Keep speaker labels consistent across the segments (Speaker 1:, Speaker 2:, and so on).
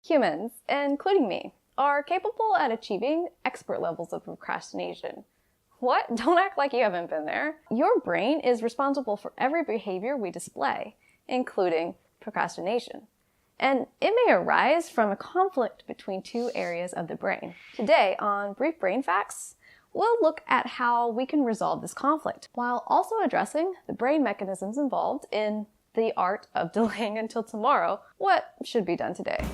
Speaker 1: Humans, including me, are capable at achieving expert levels of procrastination. What? Don't act like you haven't been there. Your brain is responsible for every behavior we display, including procrastination. And it may arise from a conflict between two areas of the brain. Today, on Brief Brain Facts, we'll look at how we can resolve this conflict, while also addressing the brain mechanisms involved in the art of delaying until tomorrow what should be done today.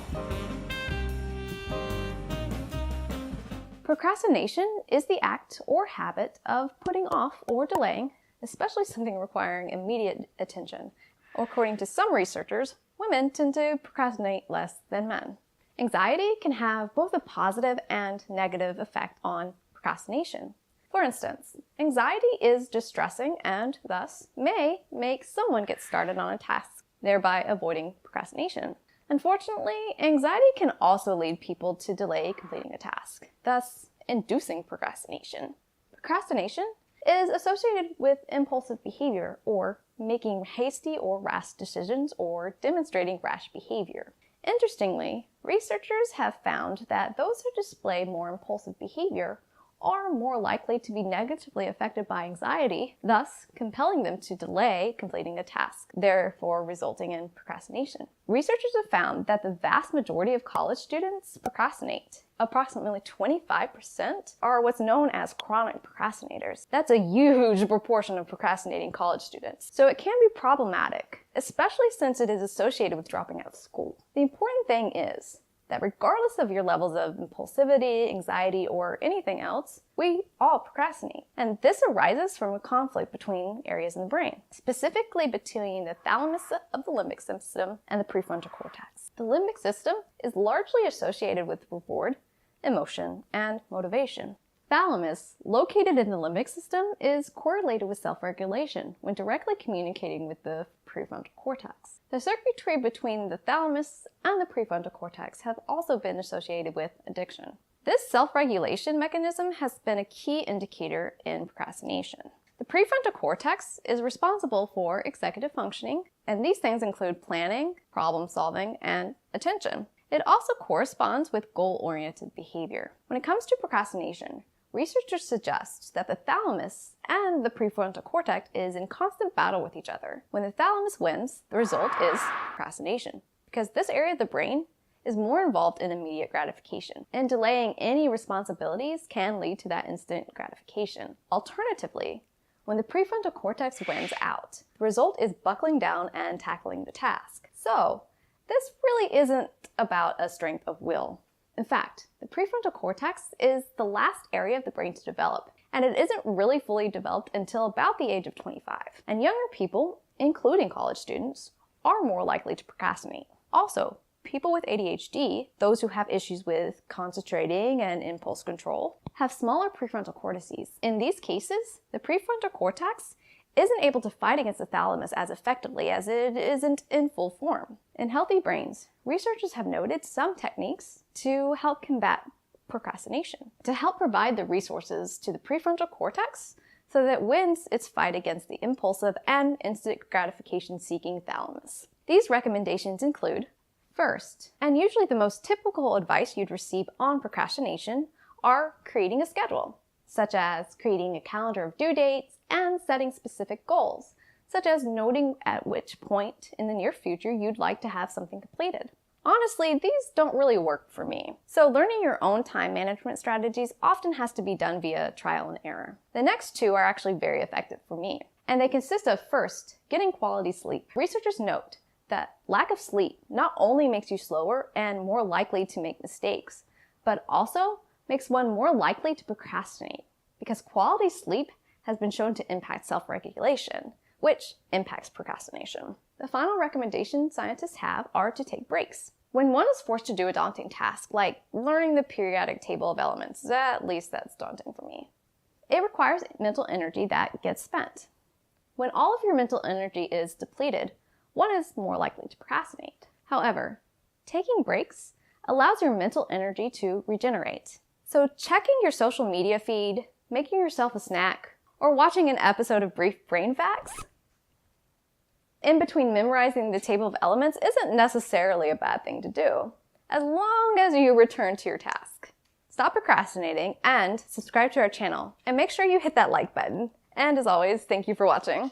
Speaker 1: Procrastination is the act or habit of putting off or delaying, especially something requiring immediate attention. According to some researchers, women tend to procrastinate less than men. Anxiety can have both a positive and negative effect on procrastination. For instance, anxiety is distressing and thus may make someone get started on a task, thereby avoiding procrastination. Unfortunately, anxiety can also lead people to delay completing a task, thus inducing procrastination. Procrastination is associated with impulsive behavior, or making hasty or rash decisions, or demonstrating rash behavior. Interestingly, researchers have found that those who display more impulsive behavior are more likely to be negatively affected by anxiety, thus compelling them to delay completing a task, therefore resulting in procrastination. Researchers have found that the vast majority of college students procrastinate. Approximately 25% are what's known as chronic procrastinators. That's a huge proportion of procrastinating college students. So it can be problematic, especially since it is associated with dropping out of school. The important thing is that regardless of your levels of impulsivity, anxiety, or anything else, we all procrastinate. And this arises from a conflict between areas in the brain, specifically between the thalamus of the limbic system and the prefrontal cortex. The limbic system is largely associated with reward, emotion, and motivation. Thalamus, located in the limbic system, is correlated with self-regulation when directly communicating with the prefrontal cortex. The circuitry between the thalamus and the prefrontal cortex have also been associated with addiction. This self-regulation mechanism has been a key indicator in procrastination. The prefrontal cortex is responsible for executive functioning, and these things include planning, problem solving, and attention. It also corresponds with goal-oriented behavior. When it comes to procrastination, researchers suggest that the thalamus and the prefrontal cortex is in constant battle with each other. When the thalamus wins, the result is procrastination, because this area of the brain is more involved in immediate gratification, and delaying any responsibilities can lead to that instant gratification. Alternatively, when the prefrontal cortex wins out, the result is buckling down and tackling the task. So, this really isn't about a strength of will. In fact, the prefrontal cortex is the last area of the brain to develop, and it isn't really fully developed until about the age of 25. And younger people, including college students, are more likely to procrastinate. Also, people with ADHD, those who have issues with concentrating and impulse control, have smaller prefrontal cortices. In these cases, the prefrontal cortex isn't able to fight against the thalamus as effectively as it isn't in full form. In healthy brains, researchers have noted some techniques to help combat procrastination, to help provide the resources to the prefrontal cortex so that it wins its fight against the impulsive and instant gratification-seeking thalamus. These recommendations include, first, and usually the most typical advice you'd receive on procrastination, are creating a schedule, such as creating a calendar of due dates and setting specific goals, such as noting at which point in the near future you'd like to have something completed. Honestly, these don't really work for me. So learning your own time management strategies often has to be done via trial and error. The next two are actually very effective for me, and they consist of, first, getting quality sleep. Researchers note that lack of sleep not only makes you slower and more likely to make mistakes, but also makes one more likely to procrastinate, because quality sleep has been shown to impact self-regulation, which impacts procrastination. The final recommendation scientists have are to take breaks. When one is forced to do a daunting task, like learning the periodic table of elements, at least that's daunting for me, it requires mental energy that gets spent. When all of your mental energy is depleted, one is more likely to procrastinate. However, taking breaks allows your mental energy to regenerate. So checking your social media feed, making yourself a snack, or watching an episode of Brief Brain Facts in between memorizing the table of elements isn't necessarily a bad thing to do. as long as you return to your task. Stop procrastinating and subscribe to our channel. And make sure you hit that like button. And as always, thank you for watching.